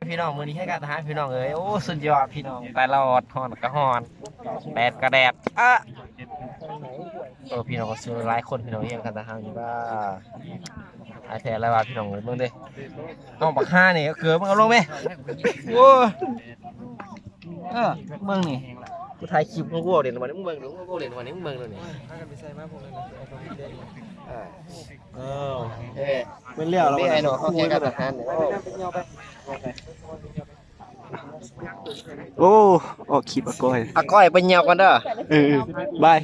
พี่น้องมือนี้ให้การทหารพี่น้องเอ้ยโอ้สุดยอดพี่น้องแต่ละอดฮอนกระฮอนแดดกระแดดพี่น้องก็ซื้อหลายคนพี่น้องเยี่ยมกันทหารนี่ว่าไอแท้อะไรวะพี่น้องเบิ่งดิน้องบักห้านี่ก็เกือบมึงเอาลงไหมโอ้เมืองนี่กูถ่ายคลิปมึงกูเด่นวันนี้มึงเบิ่งดูกูเด่นวันนี้มึงเบิ่งดูนี่เป็นเรื่องเราไอ้หนูเขาแข่งกันทหารโอ้ออกคลิปอาก้อย ก้อยไปเหี่ยวกันเด้บาย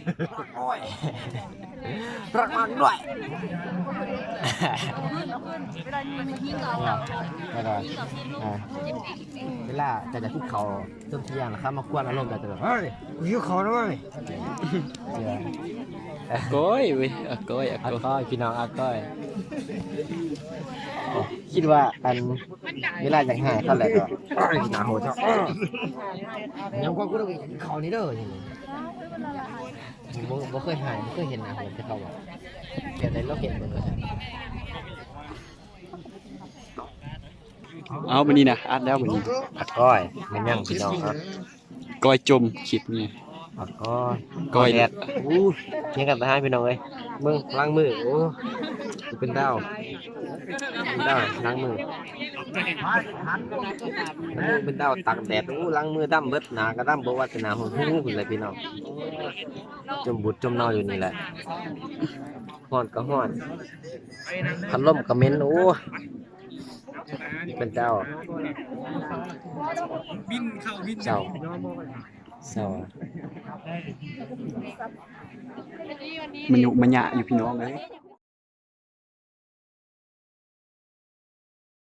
รักมันด้วยเวลาจะคุกเขาต้นเที่ยงนะครับมากวนอารมณ์แต่เดิมเฮ้ยยิ้วเขาด้วยอาก้อยเว้ยอาก้อยพี่น้องอาก้อยคิดว่าอันเวลาอยากหายเท่าไหร่ก็หนาโหดเจ้ายังก็ต้องเขานี่เด้อบ่เคยหายบ่เคยเห็นหนาโหดจะเขาบอกเดี๋ยวในโลกเห็นเหมือนกัน เอาวันนี้นะอัดแล้ววันนี้ ก้อยมันยังพี่น้องครับ ก้อยจมคลิปนี่ก้อยแดดเที่ยงกันไปให้พี่น้องเลยมึงล้างมือโอ้เป็นดาวล้างมือเป็นดาวตักแดดโอ้ล้างมือดำเบิดหนาก็ดำบ่ว่าจะหนาหูหุ่นเลยพี่น้องจมบุดจมนอนอยู่นี่แหละฮ้อนก็ฮ้อนพัดลมก็เหม็นโอ้เป็นเจ้ามันหยะอยู่พี่น้องเลย